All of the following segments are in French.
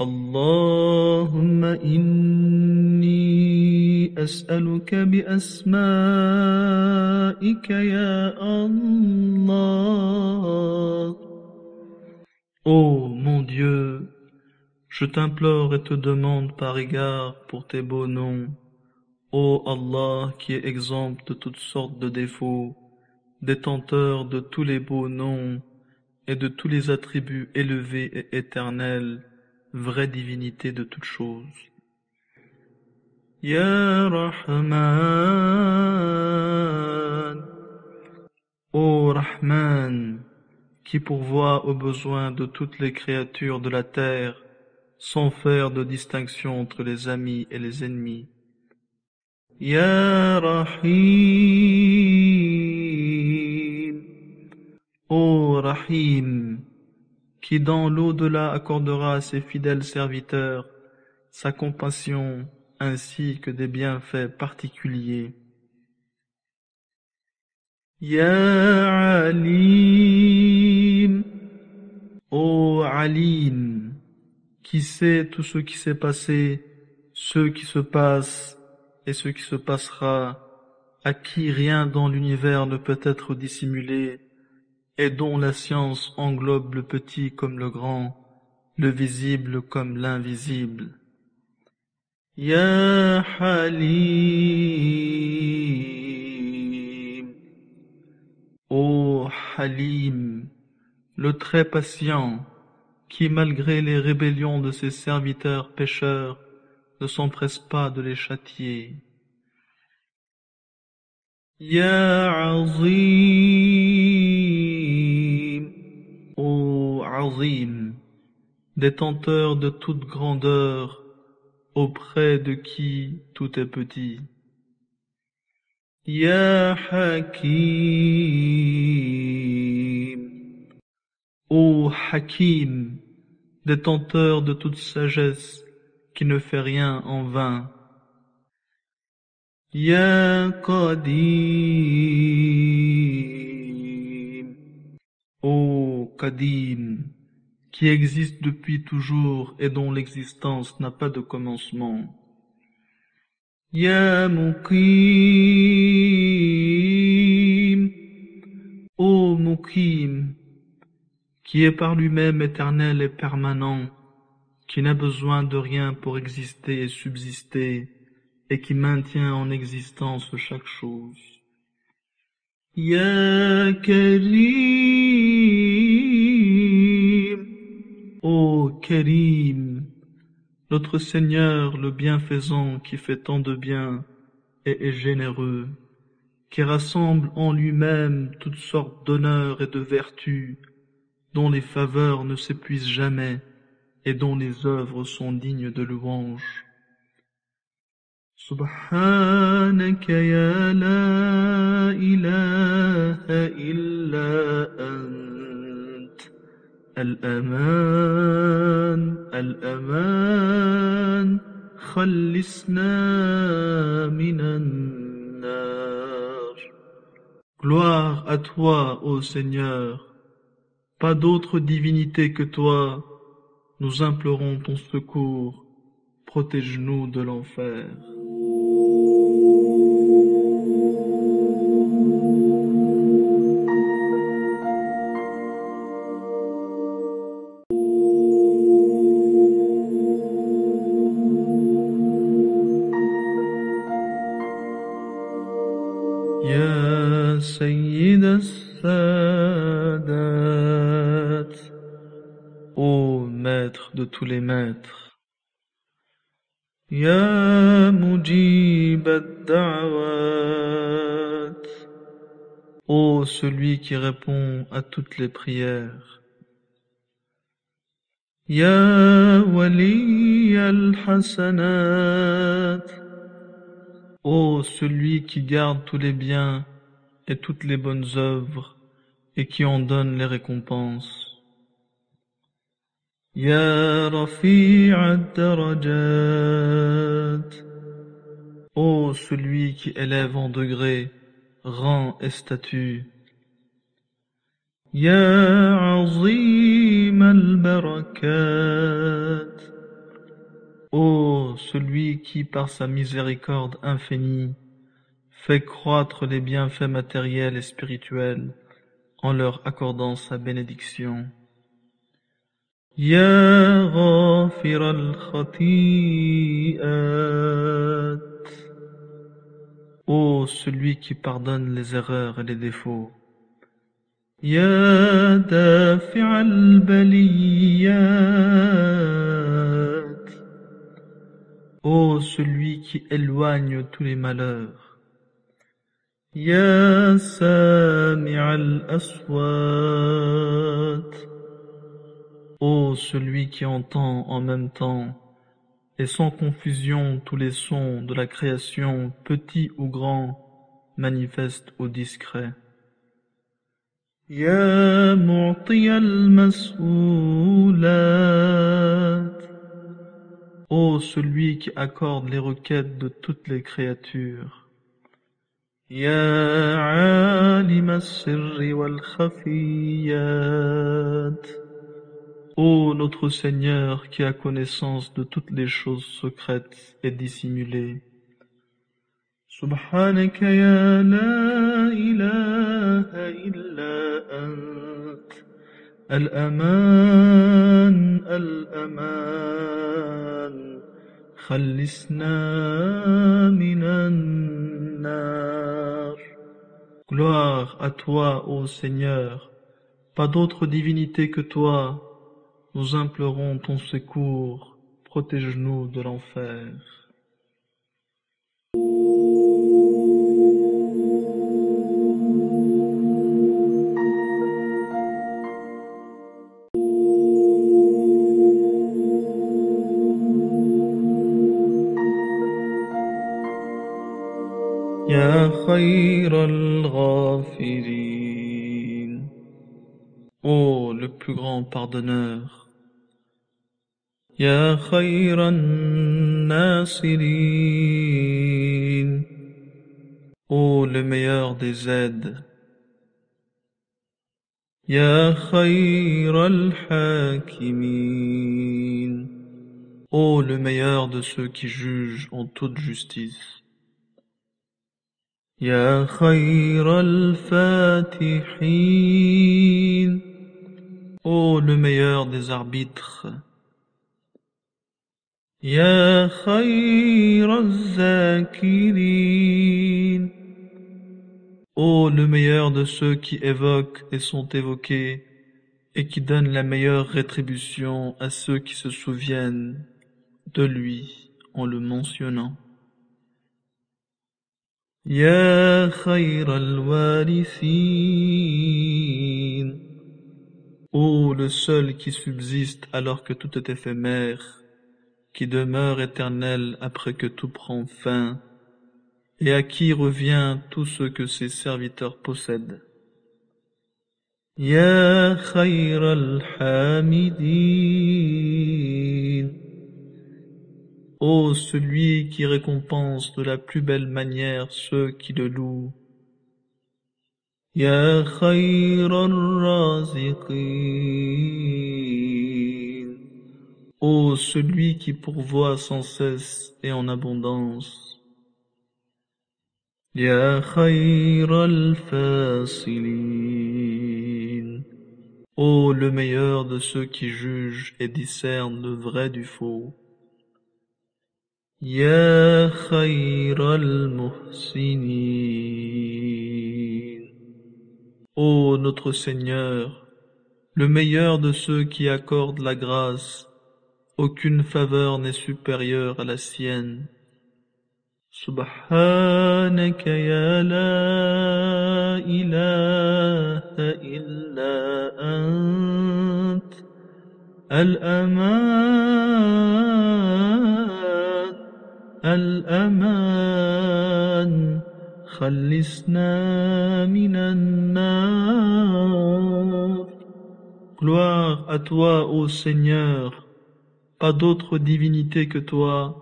اللهم إني أسألك بأسمائك يا الله. Ô mon Dieu, je t'implore et te demande par égard pour tes beaux noms. Ô Allah qui est exempt de toutes sortes de défauts, détenteur de tous les beaux noms et de tous les attributs élevés et éternels, vraie divinité de toutes choses. Ya Rahman, ô Rahman, qui pourvoit aux besoins de toutes les créatures de la terre, sans faire de distinction entre les amis et les ennemis. Ya Rahim, ô Rahim, qui dans l'au-delà accordera à ses fidèles serviteurs sa compassion ainsi que des bienfaits particuliers. Ya Alim, ô Alim, qui sait tout ce qui s'est passé, ce qui se passe et ce qui se passera, à qui rien dans l'univers ne peut être dissimulé, et dont la science englobe le petit comme le grand, le visible comme l'invisible. Ya Halim, ô Halim, le très patient, qui malgré les rébellions de ses serviteurs pécheurs, ne s'empresse pas de les châtier. Ya Azim, ô Azim, détenteur de toute grandeur, auprès de qui tout est petit. Ya Hakim, ô Hakim, détenteur de toute sagesse, qui ne fait rien en vain. Ya Qadim, ô Qadim, qui existe depuis toujours et dont l'existence n'a pas de commencement. Ya Muqim, ô Muqim, qui est par lui-même éternel et permanent, qui n'a besoin de rien pour exister et subsister, et qui maintient en existence chaque chose. Ya Karim, ô Karim, notre Seigneur le bienfaisant qui fait tant de bien et est généreux, qui rassemble en lui-même toutes sortes d'honneurs et de vertus, dont les faveurs ne s'épuisent jamais et dont les œuvres sont dignes de louange. Subhanaka ya la ilaha illa ant, al-aman, al-aman, khallisna minan nar. Gloire à toi, ô Seigneur, pas d'autre divinité que toi, nous implorons ton secours, protège-nous de l'enfer. Ya Sayyid as-Sadat, ô maître de tous les maîtres. Ya Mujib ad-Da'wat, ô celui qui répond à toutes les prières. Ya Wali al-Hasanat, ô celui qui garde tous les biens et toutes les bonnes œuvres et qui en donne les récompenses. Ya Rafi' ad-Darajat, ô celui qui élève en degrés, rang et statut. Ya Azim al-Barakat, Ô celui qui, par sa miséricorde infinie, fait croître les bienfaits matériels et spirituels en leur accordant sa bénédiction. Ya ghafir al-khati'at. Ô celui qui pardonne les erreurs et les défauts. Ya dafi' al-baliyat. Ô celui qui éloigne tous les malheurs. Ya sami' al-aswat. Ô celui qui entend en même temps et sans confusion tous les sons de la création, petits ou grands, manifestes ou discrets. Ya mu'ti al-mas'oulat. Ô celui qui accorde les requêtes de toutes les créatures. Ya alim as-sirri wal-khafiyat. Ô notre Seigneur qui a connaissance de toutes les choses secrètes et dissimulées. Subhanaka ya la ilaha illa ant. Al-aman, al-aman. Khallisna minan nar. Gloire à toi, ô Seigneur. Pas d'autre divinité que toi. Nous implorons ton secours, protège-nous de l'enfer. Ya khayr al-ghafirin. Ô le plus grand pardonneur. Ya khayran nasirin. Ô le meilleur des aides. Ya khayral hakimin. Ô le meilleur de ceux qui jugent en toute justice. Ya khayral fatihin. Ô le meilleur des arbitres. Ya khayraz zakirin. Ô le meilleur de ceux qui évoquent et sont évoqués, et qui donnent la meilleure rétribution à ceux qui se souviennent de lui en le mentionnant. Ya khayral warithin. Ô le seul qui subsiste alors que tout est éphémère, qui demeure éternel après que tout prend fin, et à qui revient tout ce que ses serviteurs possèdent. Ya khayral hamidin. Ô celui qui récompense de la plus belle manière ceux qui le louent. Ya khayral raziqin. Ô celui qui pourvoit sans cesse et en abondance. Ya khayral fasilin. Ô le meilleur de ceux qui jugent et discernent le vrai du faux. Ya khayral muhsinin. Ô notre Seigneur, le meilleur de ceux qui accordent la grâce, aucune faveur n'est supérieure à la sienne. Subhanaka ya la ilaha illa ant. Al-aman, al-aman. Khallisna minan nar. Gloire à toi, ô Seigneur. Pas d'autre divinité que toi.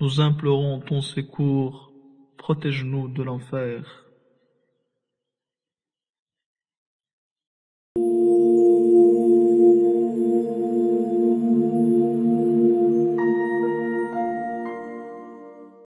Nous implorons ton secours. Protège-nous de l'enfer.